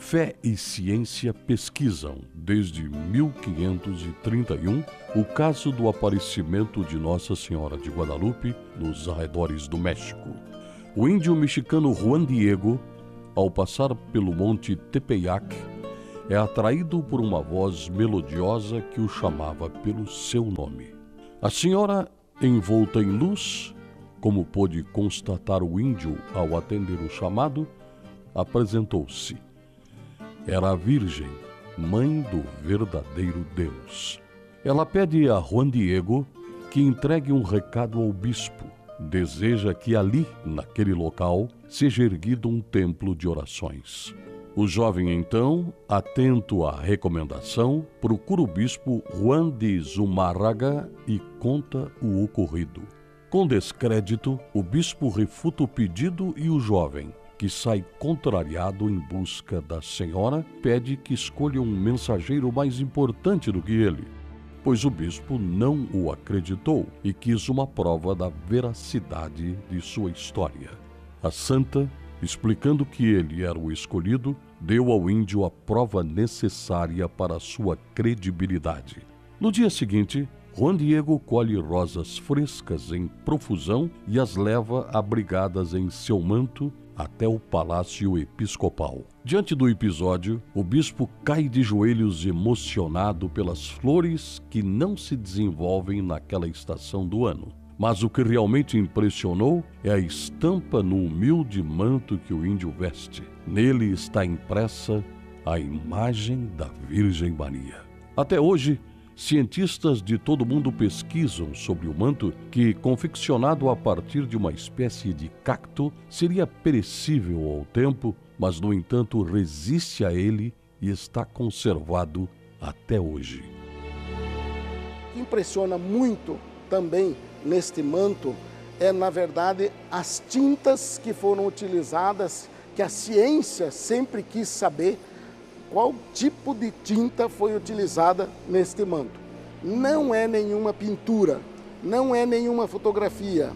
Fé e ciência pesquisam, desde 1531, o caso do aparecimento de Nossa Senhora de Guadalupe nos arredores do México. O índio mexicano Juan Diego, ao passar pelo monte Tepeyac, é atraído por uma voz melodiosa que o chamava pelo seu nome. A senhora, envolta em luz, como pôde constatar o índio ao atender o chamado, apresentou-se. Era a Virgem, mãe do verdadeiro Deus. Ela pede a Juan Diego que entregue um recado ao bispo. Deseja que ali, naquele local, seja erguido um templo de orações. O jovem, então, atento à recomendação, procura o bispo Juan de Zumárraga e conta o ocorrido. Com descrédito, o bispo refuta o pedido e o jovem, que sai contrariado em busca da senhora, pede que escolha um mensageiro mais importante do que ele, pois o bispo não o acreditou e quis uma prova da veracidade de sua história. A santa, explicando que ele era o escolhido, deu ao índio a prova necessária para sua credibilidade. No dia seguinte, Juan Diego colhe rosas frescas em profusão e as leva abrigadas em seu manto até o palácio episcopal. Diante do episódio, o bispo cai de joelhos emocionado pelas flores que não se desenvolvem naquela estação do ano. Mas o que realmente impressionou é a estampa no humilde manto que o índio veste. Nele está impressa a imagem da Virgem Maria. Até hoje, cientistas de todo o mundo pesquisam sobre o manto que, confeccionado a partir de uma espécie de cacto, seria perecível ao tempo, mas, no entanto, resiste a ele e está conservado até hoje. O que impressiona muito também neste manto é, na verdade, as tintas que foram utilizadas, que a ciência sempre quis saber qual tipo de tinta foi utilizada neste manto. Não é nenhuma pintura, não é nenhuma fotografia.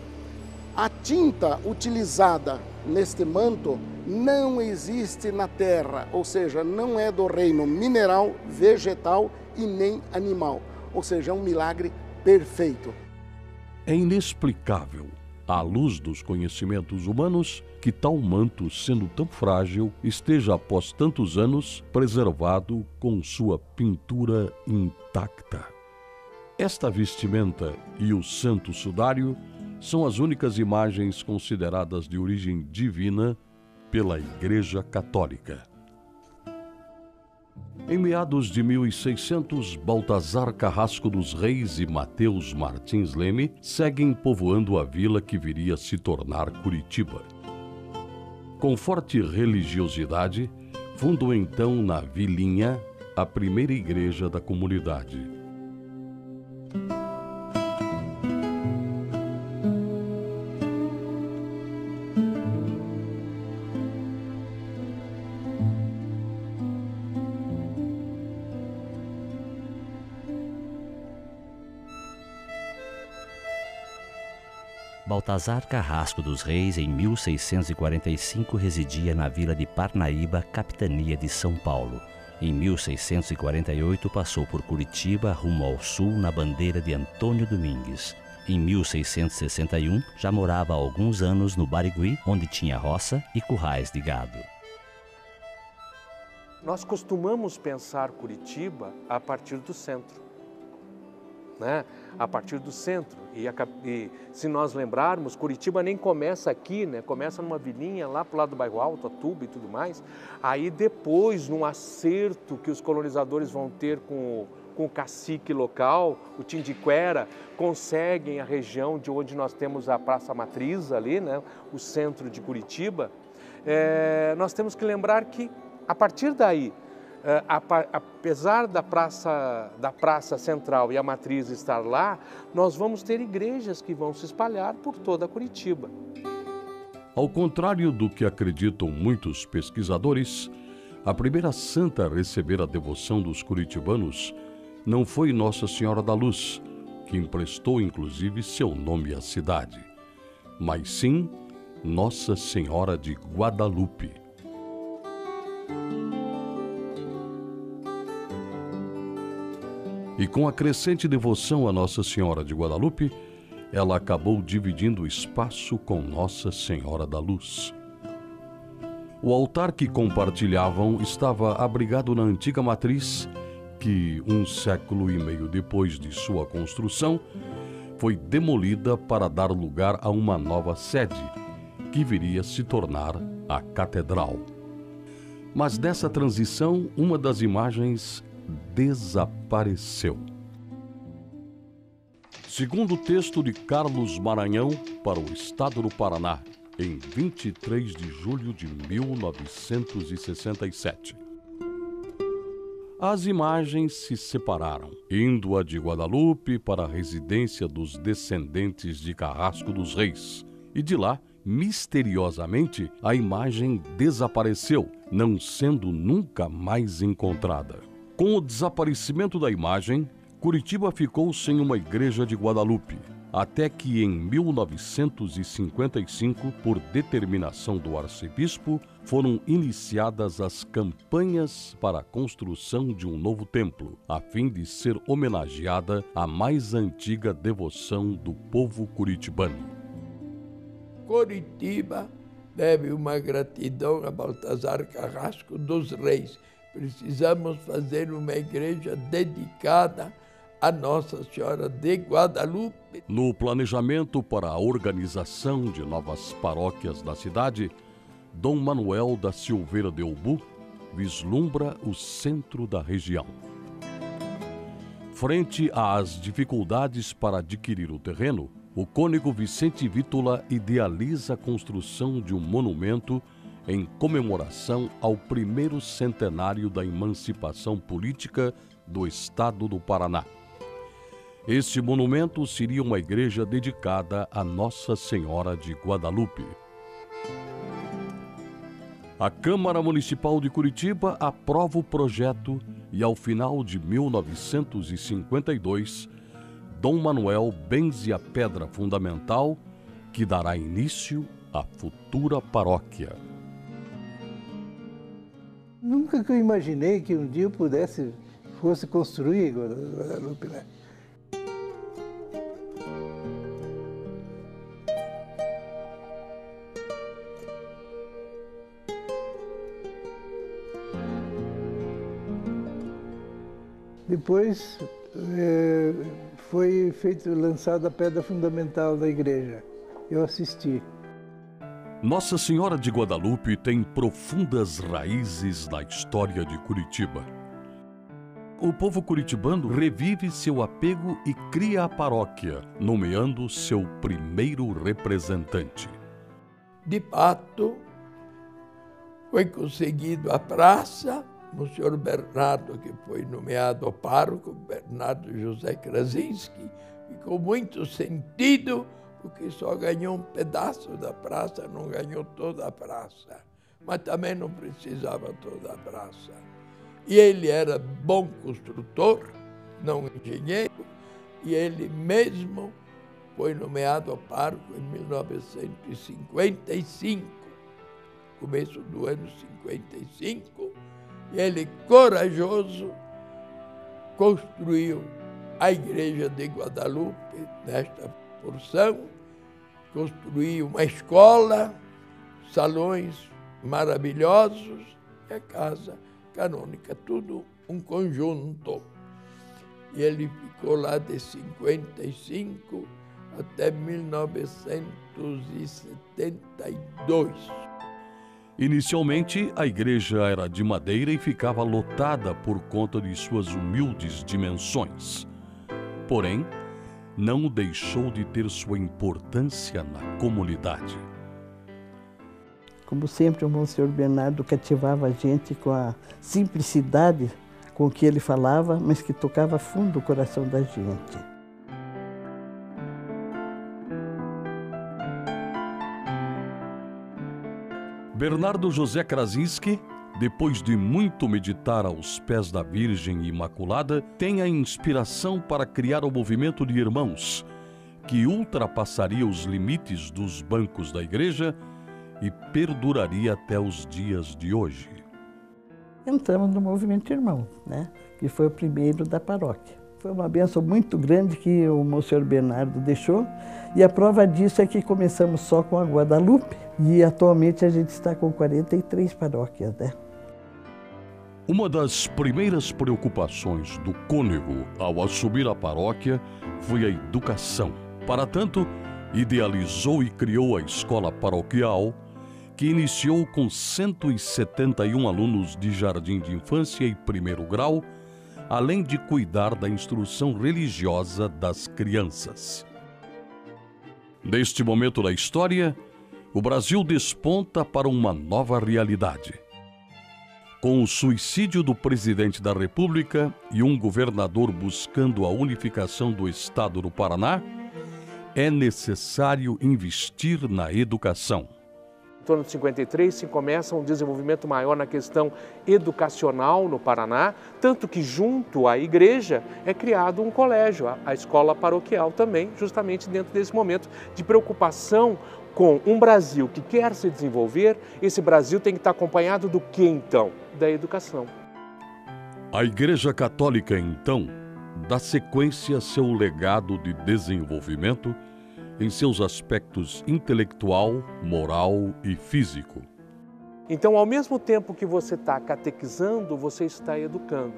A tinta utilizada neste manto não existe na terra, ou seja, não é do reino mineral, vegetal e nem animal. Ou seja, é um milagre perfeito. É inexplicável, à luz dos conhecimentos humanos, que tal manto, sendo tão frágil, esteja após tantos anos preservado com sua pintura intacta. Esta vestimenta e o santo sudário são as únicas imagens consideradas de origem divina pela Igreja Católica. Em meados de 1600, Baltazar Carrasco dos Reis e Mateus Martins Leme seguem povoando a vila que viria a se tornar Curitiba. Com forte religiosidade, fundam então na vilinha a primeira igreja da comunidade. Baltazar Carrasco dos Reis, em 1645, residia na vila de Parnaíba, capitania de São Paulo. Em 1648, passou por Curitiba, rumo ao sul, na bandeira de Antônio Domingues. Em 1661, já morava há alguns anos no Barigui, onde tinha roça e currais de gado. Nós costumamos pensar Curitiba a partir do centro. A partir do centro. E se nós lembrarmos, Curitiba nem começa aqui, começa numa vilinha lá para o lado do bairro Alto, Atuba e tudo mais. Aí depois, num acerto que os colonizadores vão ter com o cacique local, o Tindiquera, conseguem a região de onde nós temos a Praça Matriz ali, o centro de Curitiba. Nós temos que lembrar que, a partir daí, apesar da praça central e a matriz estar lá, nós vamos ter igrejas que vão se espalhar por toda Curitiba. Ao contrário do que acreditam muitos pesquisadores, a primeira santa a receber a devoção dos curitibanos não foi Nossa Senhora da Luz, que emprestou inclusive seu nome à cidade, mas sim Nossa Senhora de Guadalupe. E com a crescente devoção a Nossa Senhora de Guadalupe, ela acabou dividindo o espaço com Nossa Senhora da Luz. O altar que compartilhavam estava abrigado na antiga matriz, que, 1 século e meio depois de sua construção, foi demolida para dar lugar a uma nova sede, que viria a se tornar a Catedral. Mas dessa transição, uma das imagens desapareceu. Segundo o texto de Carlos Maranhão para o Estado do Paraná, em 23 de julho de 1967. As imagens se separaram, indo a de Guadalupe para a residência dos descendentes de Carrasco dos Reis. E de lá, misteriosamente, a imagem desapareceu, não sendo nunca mais encontrada. Com o desaparecimento da imagem, Curitiba ficou sem uma igreja de Guadalupe, até que em 1955, por determinação do arcebispo, foram iniciadas as campanhas para a construção de um novo templo, a fim de ser homenageada a mais antiga devoção do povo curitibano. Curitiba deve uma gratidão a Baltazar Carrasco dos Reis. Precisamos fazer uma igreja dedicada a Nossa Senhora de Guadalupe. No planejamento para a organização de novas paróquias da cidade, Dom Manuel da Silveira de Ubu vislumbra o centro da região. Frente às dificuldades para adquirir o terreno, o cônego Vicente Vítola idealiza a construção de um monumento em comemoração ao 1º centenário da emancipação política do Estado do Paraná. Este monumento seria uma igreja dedicada a Nossa Senhora de Guadalupe. A Câmara Municipal de Curitiba aprova o projeto e, ao final de 1952, Dom Manuel benze a pedra fundamental que dará início à futura paróquia. Nunca que eu imaginei que um dia eu fosse construir Guadalupe, né? Depois foi lançada a pedra fundamental da igreja. Eu assisti. Nossa Senhora de Guadalupe tem profundas raízes na história de Curitiba. O povo curitibano revive seu apego e cria a paróquia, nomeando seu primeiro representante. De fato, foi conseguido a praça. O senhor Bernardo, que foi nomeado pároco, Bernardo José Krasinski, ficou muito sentido, porque só ganhou um pedaço da praça, não ganhou toda a praça. Mas também não precisava toda a praça. E ele era bom construtor, não engenheiro, e ele mesmo foi nomeado pároco em 1955, começo do ano 55, e ele, corajoso, construiu a igreja de Guadalupe, nesta porção, construiu uma escola, salões maravilhosos e a casa canônica, tudo um conjunto. E ele ficou lá de 55 até 1972. Inicialmente, a igreja era de madeira e ficava lotada por conta de suas humildes dimensões. Porém, não deixou de ter sua importância na comunidade. Como sempre, o Monsenhor Bernardo cativava a gente com a simplicidade com que ele falava, mas que tocava fundo o coração da gente. Bernardo José Krasinski, depois de muito meditar aos pés da Virgem Imaculada, tem a inspiração para criar o movimento de irmãos, que ultrapassaria os limites dos bancos da igreja e perduraria até os dias de hoje. Entramos no movimento irmão, né? Que foi o primeiro da paróquia. Foi uma bênção muito grande que o Monsenhor Bernardo deixou. E a prova disso é que começamos só com a Guadalupe e atualmente a gente está com 43 paróquias, né? Uma das primeiras preocupações do cônego ao assumir a paróquia foi a educação. Para tanto, idealizou e criou a escola paroquial, que iniciou com 171 alunos de jardim de infância e primeiro grau, além de cuidar da instrução religiosa das crianças. Neste momento da história, o Brasil desponta para uma nova realidade. Com o suicídio do presidente da República e um governador buscando a unificação do estado do Paraná, é necessário investir na educação. Em torno de 53 se começa um desenvolvimento maior na questão educacional no Paraná, tanto que junto à igreja é criado um colégio, a escola paroquial também, justamente dentro desse momento de preocupação com um Brasil que quer se desenvolver. Esse Brasil tem que estar acompanhado do que então? Da educação. A Igreja Católica, então, dá sequência a seu legado de desenvolvimento em seus aspectos intelectual, moral e físico. Então, ao mesmo tempo que você está catequizando, você está educando.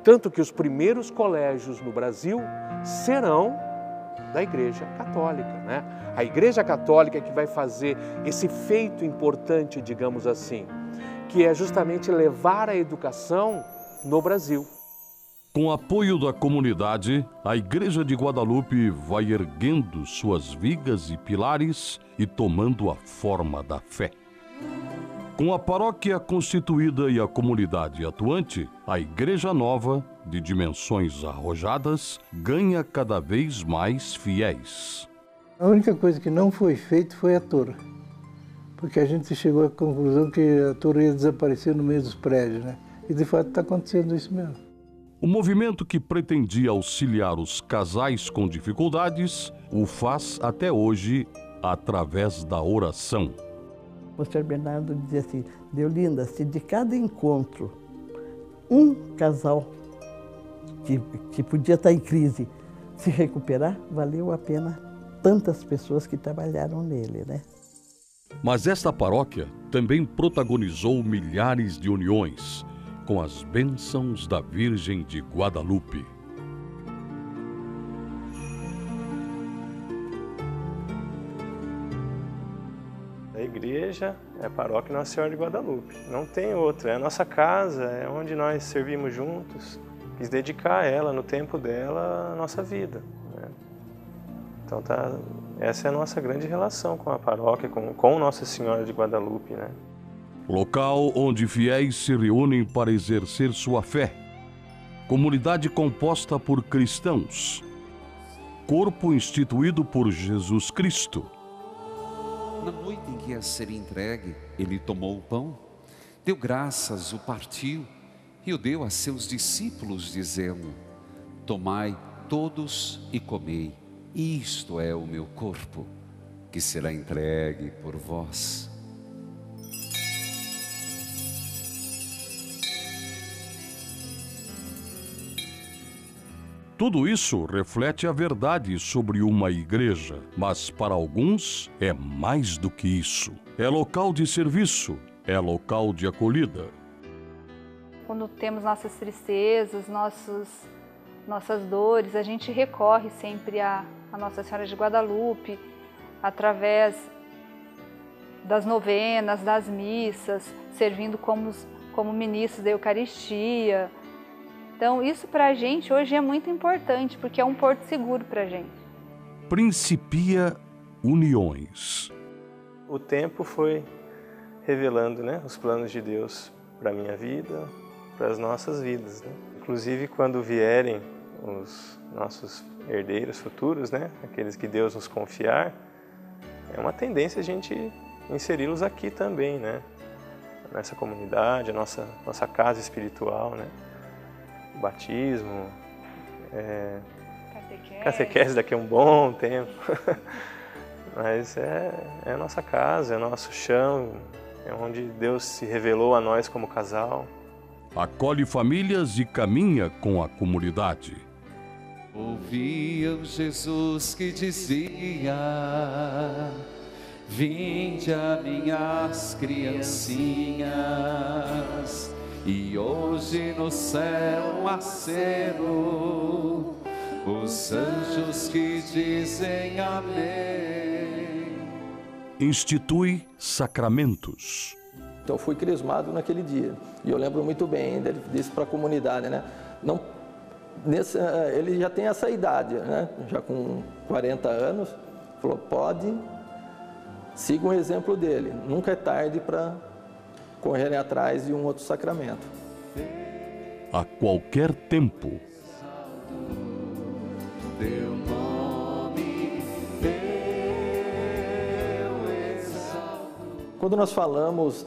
Tanto que os primeiros colégios no Brasil serão da Igreja Católica, né? A Igreja Católica que vai fazer esse feito importante, digamos assim, que é justamente levar a educação no Brasil. Com apoio da comunidade, a Igreja de Guadalupe vai erguendo suas vigas e pilares e tomando a forma da fé. Com a paróquia constituída e a comunidade atuante, a Igreja Nova, de dimensões arrojadas, ganha cada vez mais fiéis. A única coisa que não foi feita foi a torre, porque a gente chegou à conclusão que a torre ia desaparecer no meio dos prédios, né? E de fato está acontecendo isso mesmo. O movimento que pretendia auxiliar os casais com dificuldades o faz até hoje através da oração. O Sr. Bernardo dizia assim: Deolinda, se de cada encontro um casal que podia estar em crise se recuperar, valeu a pena tantas pessoas que trabalharam nele, né? Mas esta paróquia também protagonizou milhares de uniões com as bênçãos da Virgem de Guadalupe. A igreja é a paróquia Nossa Senhora de Guadalupe. Não tem outra, é a nossa casa, é onde nós servimos juntos. Quis dedicar a ela, no tempo dela, a nossa vida, né? Então essa é a nossa grande relação com a paróquia, com Nossa Senhora de Guadalupe, né? Local onde fiéis se reúnem para exercer sua fé. Comunidade composta por cristãos. Corpo instituído por Jesus Cristo. Na noite em que ia ser entregue, ele tomou o pão, deu graças, o partiu e o deu a seus discípulos, dizendo: tomai todos e comei, isto é o meu corpo, que será entregue por vós. Tudo isso reflete a verdade sobre uma igreja, mas para alguns é mais do que isso. É local de serviço, é local de acolhida. Quando temos nossas tristezas, nossas dores, a gente recorre sempre a Nossa Senhora de Guadalupe, através das novenas, das missas, servindo como ministros da Eucaristia. Então, isso para a gente hoje é muito importante, porque é um porto seguro para a gente. Principia uniões. O tempo foi revelando, né, os planos de Deus para a minha vida, para as nossas vidas, né? Inclusive, quando vierem os nossos herdeiros futuros, né, aqueles que Deus nos confiar, é uma tendência a gente inseri-los aqui também, né? Nessa comunidade, a nossa casa espiritual, né? Batismo, catequese daqui a um bom tempo, mas é a nossa casa, é o nosso chão, é onde Deus se revelou a nós como casal. Acolhe famílias e caminha com a comunidade. Ouvia o Jesus que dizia: vinde a minhas criancinhas. E hoje no céu um aceno, os anjos que dizem amém. Institui sacramentos. Então eu fui crismado naquele dia. E eu lembro muito bem, ele disse para a comunidade, né? Não, ele já tem essa idade, né? Já com 40 anos. Falou, pode, siga o exemplo dele. Nunca é tarde para correrem atrás de um outro sacramento. A qualquer tempo. Teu nome eu exalto. Quando nós falamos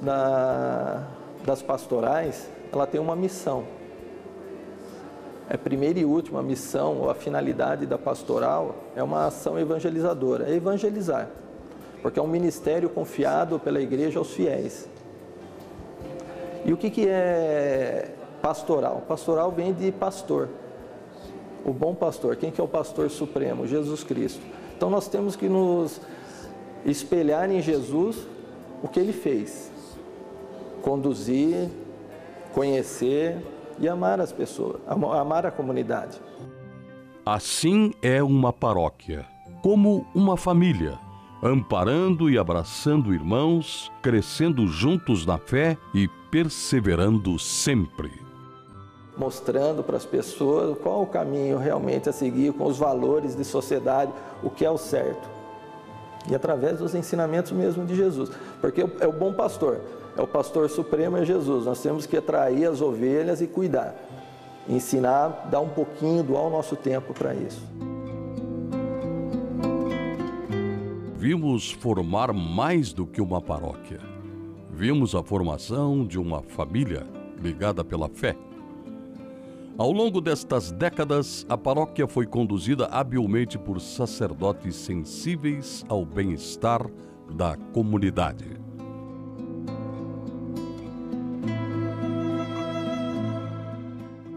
das pastorais, ela tem uma missão. A primeira e última missão, ou a finalidade da pastoral, é uma ação evangelizadora, é evangelizar. Porque é um ministério confiado pela igreja aos fiéis. E o que é pastoral? Pastoral vem de pastor. O bom pastor. Quem que é o pastor supremo? Jesus Cristo. Então nós temos que nos espelhar em Jesus o que ele fez. Conduzir, conhecer e amar as pessoas, amar a comunidade. Assim é uma paróquia, como uma família, amparando e abraçando irmãos, crescendo juntos na fé e perseverando sempre. Mostrando para as pessoas qual o caminho realmente a seguir, com os valores de sociedade, o que é o certo. E através dos ensinamentos mesmo de Jesus. Porque é o bom pastor, é o pastor supremo, é Jesus. Nós temos que atrair as ovelhas e cuidar. Ensinar, dar um pouquinho, doar o nosso tempo para isso. Vimos formar mais do que uma paróquia. Vimos a formação de uma família ligada pela fé. Ao longo destas décadas, a paróquia foi conduzida habilmente por sacerdotes sensíveis ao bem-estar da comunidade.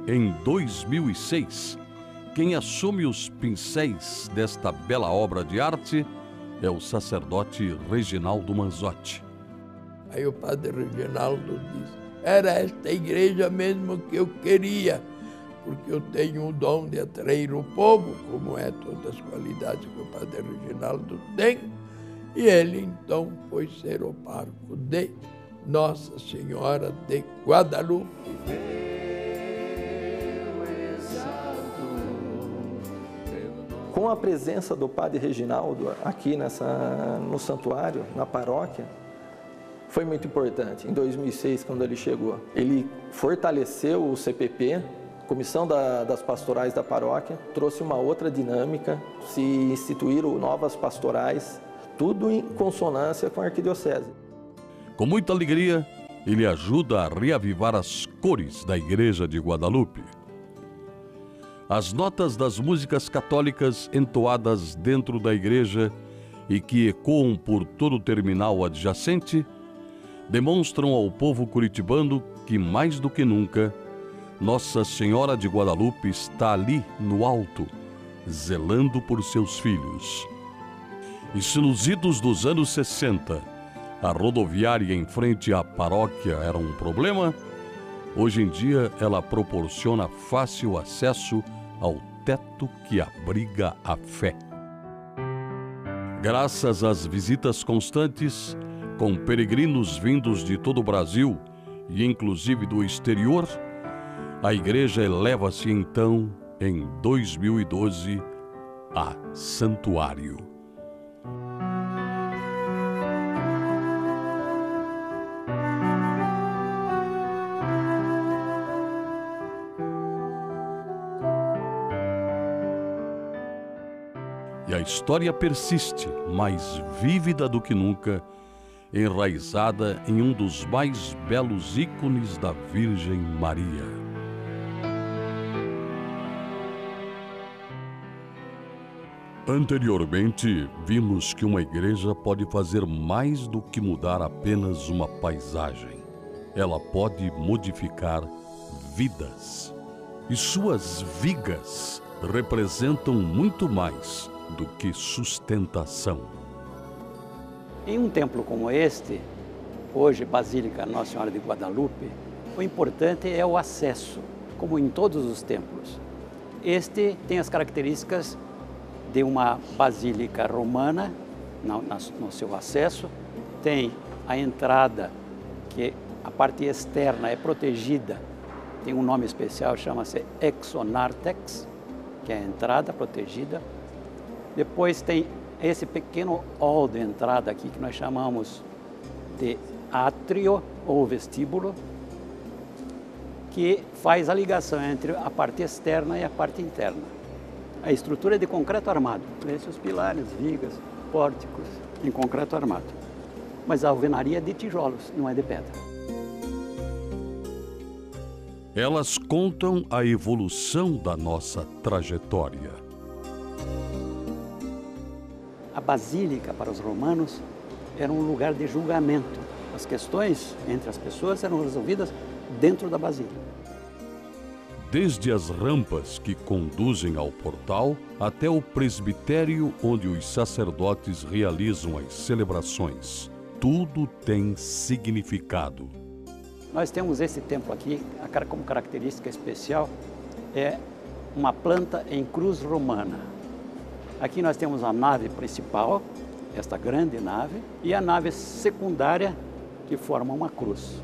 Em 2006, quem assume os pincéis desta bela obra de arte é o sacerdote Reginaldo Manzotti. Aí o padre Reginaldo disse, era esta igreja mesmo que eu queria, porque eu tenho o dom de atrair o povo, como é todas as qualidades que o padre Reginaldo tem, e ele então foi ser o pároco de Nossa Senhora de Guadalupe. Com a presença do padre Reginaldo aqui no santuário, na paróquia, foi muito importante. Em 2006, quando ele chegou, ele fortaleceu o CPP, Comissão das Pastorais da Paróquia, trouxe uma outra dinâmica, se instituíram novas pastorais, tudo em consonância com a arquidiocese. Com muita alegria, ele ajuda a reavivar as cores da Igreja de Guadalupe. As notas das músicas católicas entoadas dentro da igreja e que ecoam por todo o terminal adjacente demonstram ao povo curitibano que, mais do que nunca, Nossa Senhora de Guadalupe está ali no alto, zelando por seus filhos. E se nos idos dos anos 60 a rodoviária em frente à paróquia era um problema, hoje em dia ela proporciona fácil acesso ao teto que abriga a fé. Graças às visitas constantes, com peregrinos vindos de todo o Brasil e inclusive do exterior, a igreja eleva-se então, em 2012, a santuário. E a história persiste, mais vívida do que nunca, enraizada em um dos mais belos ícones da Virgem Maria. Anteriormente, vimos que uma igreja pode fazer mais do que mudar apenas uma paisagem. Ela pode modificar vidas. E suas vigas representam muito mais do que sustentação. Em um templo como este, hoje Basílica Nossa Senhora de Guadalupe, o importante é o acesso, como em todos os templos. Este tem as características de uma basílica romana no seu acesso, tem a entrada, que a parte externa é protegida, tem um nome especial, chama-se exonartex, que é a entrada protegida. Depois tem esse pequeno hall de entrada aqui, que nós chamamos de átrio ou vestíbulo, que faz a ligação entre a parte externa e a parte interna. A estrutura é de concreto armado, esses pilares, vigas, pórticos, em concreto armado. Mas a alvenaria é de tijolos, não é de pedra. Elas contam a evolução da nossa trajetória. A basílica, para os romanos, era um lugar de julgamento. As questões entre as pessoas eram resolvidas dentro da basílica. Desde as rampas que conduzem ao portal até o presbitério onde os sacerdotes realizam as celebrações. Tudo tem significado. Nós temos esse templo aqui, como característica especial, é uma planta em cruz romana. Aqui nós temos a nave principal, esta grande nave, e a nave secundária, que forma uma cruz.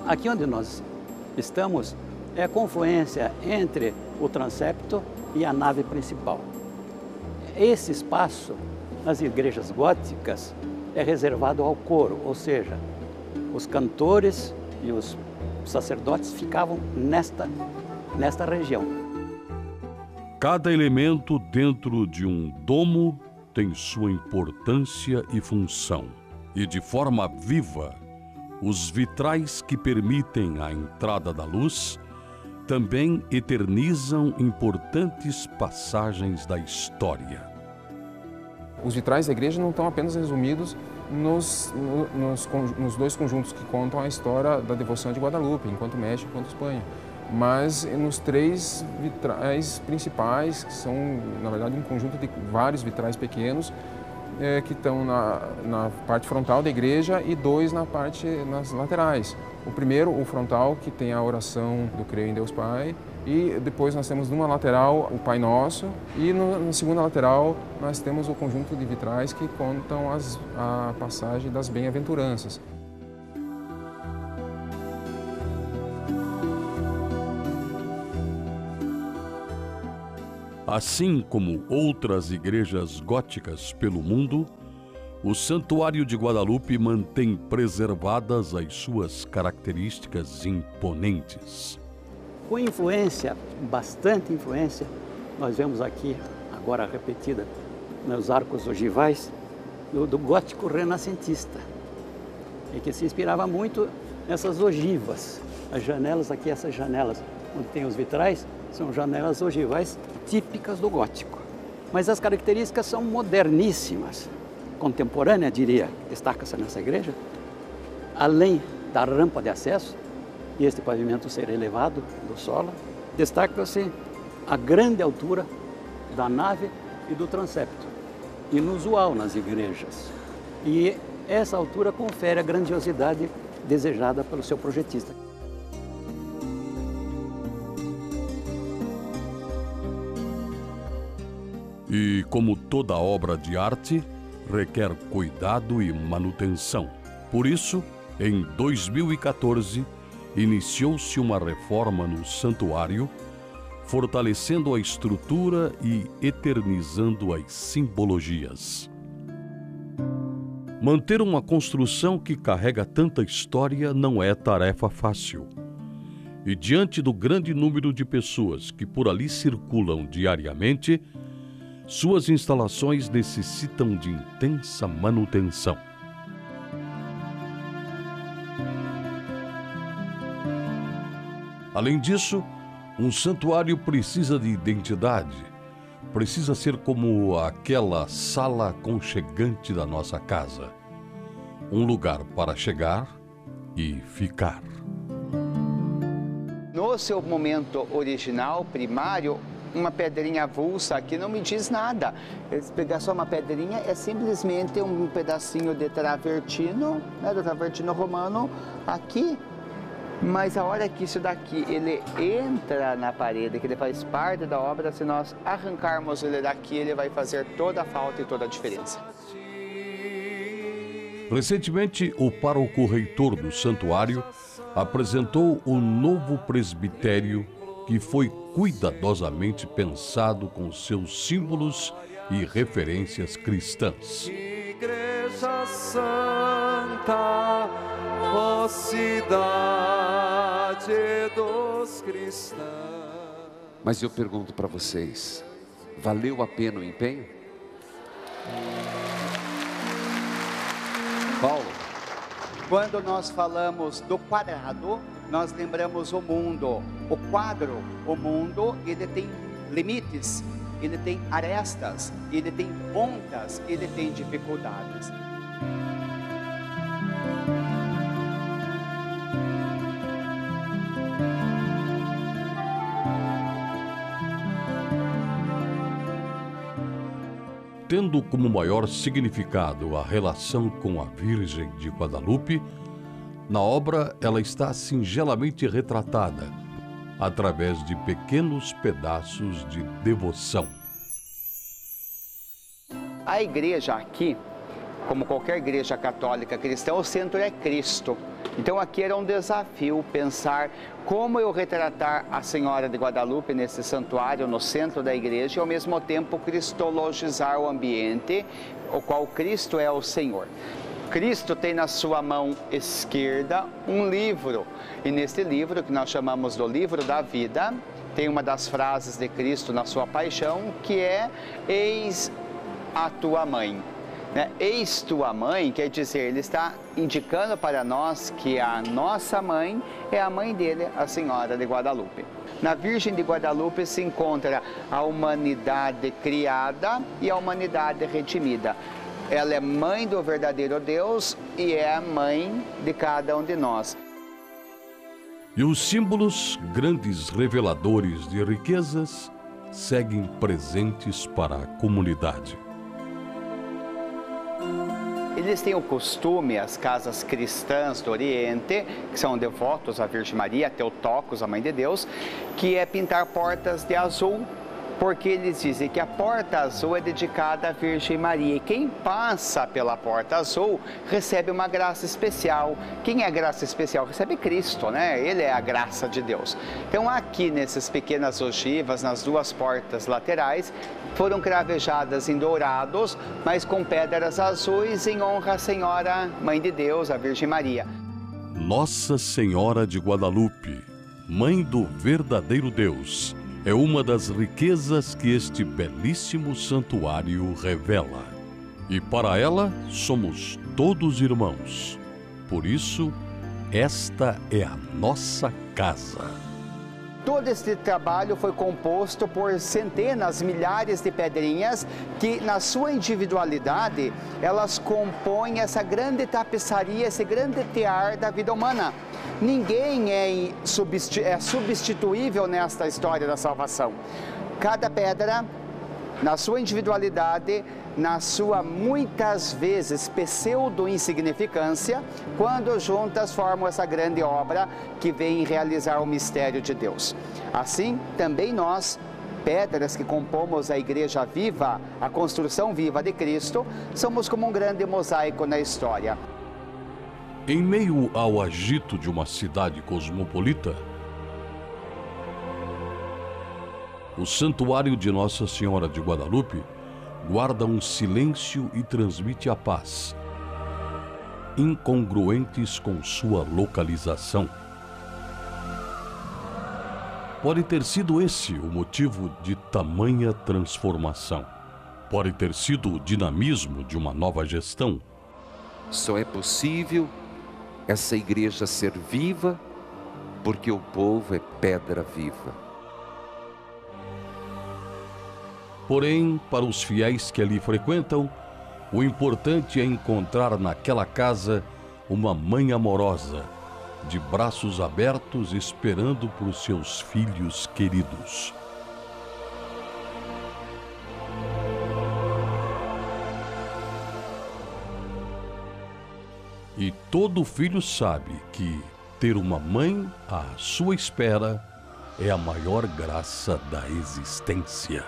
Aqui onde nós estamos é a confluência entre o transepto e a nave principal. Esse espaço, nas igrejas góticas, é reservado ao coro, ou seja, os cantores e os sacerdotes ficavam nesta região. Cada elemento dentro de um domo tem sua importância e função. E de forma viva, os vitrais que permitem a entrada da luz também eternizam importantes passagens da história. Os vitrais da igreja não estão apenas resumidos nos dois conjuntos que contam a história da devoção de Guadalupe, enquanto México e enquanto Espanha, mas nos 3 vitrais principais, que são, na verdade, um conjunto de vários vitrais pequenos, que estão na parte frontal da igreja e 2 nas laterais. O primeiro, o frontal, que tem a oração do Creio em Deus Pai, e depois nós temos numa lateral o Pai Nosso, e na segunda lateral nós temos o conjunto de vitrais que contam a passagem das bem-aventuranças. Assim como outras igrejas góticas pelo mundo, o Santuário de Guadalupe mantém preservadas as suas características imponentes. Com influência, bastante influência, nós vemos aqui, agora repetida, nos arcos ogivais, do gótico renascentista, e que se inspirava muito nessas ogivas. As janelas aqui, essas janelas onde tem os vitrais, são janelas ogivais típicas do gótico. Mas as características são moderníssimas, contemporânea, diria, destaca-se nessa igreja, além da rampa de acesso, e este pavimento ser elevado do solo, destaca-se a grande altura da nave e do transepto, inusual nas igrejas. E essa altura confere a grandiosidade desejada pelo seu projetista. E como toda obra de arte, requer cuidado e manutenção. Por isso, em 2014, iniciou-se uma reforma no santuário, fortalecendo a estrutura e eternizando as simbologias. Manter uma construção que carrega tanta história não é tarefa fácil. E diante do grande número de pessoas que por ali circulam diariamente, suas instalações necessitam de intensa manutenção. Além disso, um santuário precisa de identidade, precisa ser como aquela sala aconchegante da nossa casa, um lugar para chegar e ficar. No no seu momento original, primário, uma pedrinha avulsa aqui não me diz nada. Se pegar só uma pedrinha, é simplesmente um pedacinho de travertino, né, do travertino romano aqui. Mas a hora que isso daqui, ele entra na parede, que ele faz parte da obra, se nós arrancarmos ele daqui, ele vai fazer toda a falta e toda a diferença. Recentemente, o pároco-reitor do santuário apresentou o novo presbitério que foi cuidadosamente pensado com seus símbolos e referências cristãs. Igreja Santa, ó cidade dos cristãos. Mas eu pergunto para vocês, valeu a pena o empenho? Paulo? Quando nós falamos do quadrado, nós lembramos o mundo. O quadro, o mundo, ele tem limites, ele tem arestas, ele tem pontas, ele tem dificuldades. Tendo como maior significado a relação com a Virgem de Guadalupe, na obra ela está singelamente retratada, através de pequenos pedaços de devoção. A igreja aqui, como qualquer igreja católica cristã, o centro é Cristo. Então aqui era um desafio pensar como eu retratar a Senhora de Guadalupe nesse santuário, no centro da igreja, e ao mesmo tempo cristologizar o ambiente, o qual Cristo é o Senhor. Cristo tem na sua mão esquerda um livro, e neste livro, que nós chamamos do livro da vida, tem uma das frases de Cristo na sua paixão, que é: eis a tua mãe. Eis tua mãe, quer dizer, ele está indicando para nós que a nossa mãe é a mãe dele, a Senhora de Guadalupe. Na Virgem de Guadalupe se encontra a humanidade criada e a humanidade redimida. Ela é mãe do verdadeiro Deus e é a mãe de cada um de nós. E os símbolos, grandes reveladores de riquezas, seguem presentes para a comunidade. Eles têm o costume, as casas cristãs do Oriente, que são devotos à Virgem Maria, teotocos, a Mãe de Deus, que é pintar portas de azul, porque eles dizem que a porta azul é dedicada à Virgem Maria. E quem passa pela porta azul recebe uma graça especial. Quem é a graça especial? Recebe Cristo, né? Ele é a graça de Deus. Então aqui nessas pequenas ogivas, nas duas portas laterais, foram cravejadas em dourados, mas com pedras azuis em honra à Senhora, Mãe de Deus, a Virgem Maria. Nossa Senhora de Guadalupe, Mãe do verdadeiro Deus, é uma das riquezas que este belíssimo santuário revela. E para ela somos todos irmãos. Por isso, esta é a nossa casa. Todo este trabalho foi composto por centenas, milhares de pedrinhas que, na sua individualidade, elas compõem essa grande tapeçaria, esse grande tear da vida humana. Ninguém é substituível nesta história da salvação. Cada pedra, na sua individualidade, na sua muitas vezes pseudo-insignificância, quando juntas formam essa grande obra que vem realizar o mistério de Deus. Assim, também nós, pedras que compomos a igreja viva, a construção viva de Cristo, somos como um grande mosaico na história. Em meio ao agito de uma cidade cosmopolita, o santuário de Nossa Senhora de Guadalupe guarda um silêncio e transmite a paz, incongruentes com sua localização. Pode ter sido esse o motivo de tamanha transformação. Pode ter sido o dinamismo de uma nova gestão. Só é possível essa igreja ser viva porque o povo é pedra viva. Porém, para os fiéis que ali frequentam, o importante é encontrar naquela casa uma mãe amorosa, de braços abertos, esperando por seus filhos queridos. E todo filho sabe que ter uma mãe à sua espera é a maior graça da existência.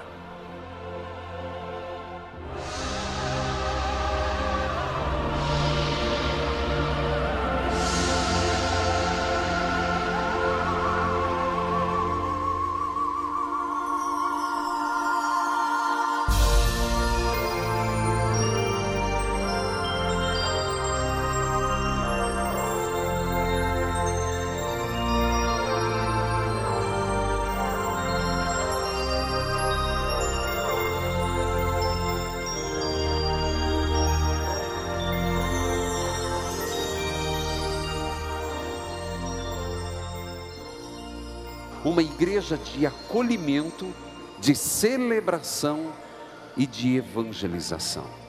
Uma igreja de acolhimento, de celebração e de evangelização.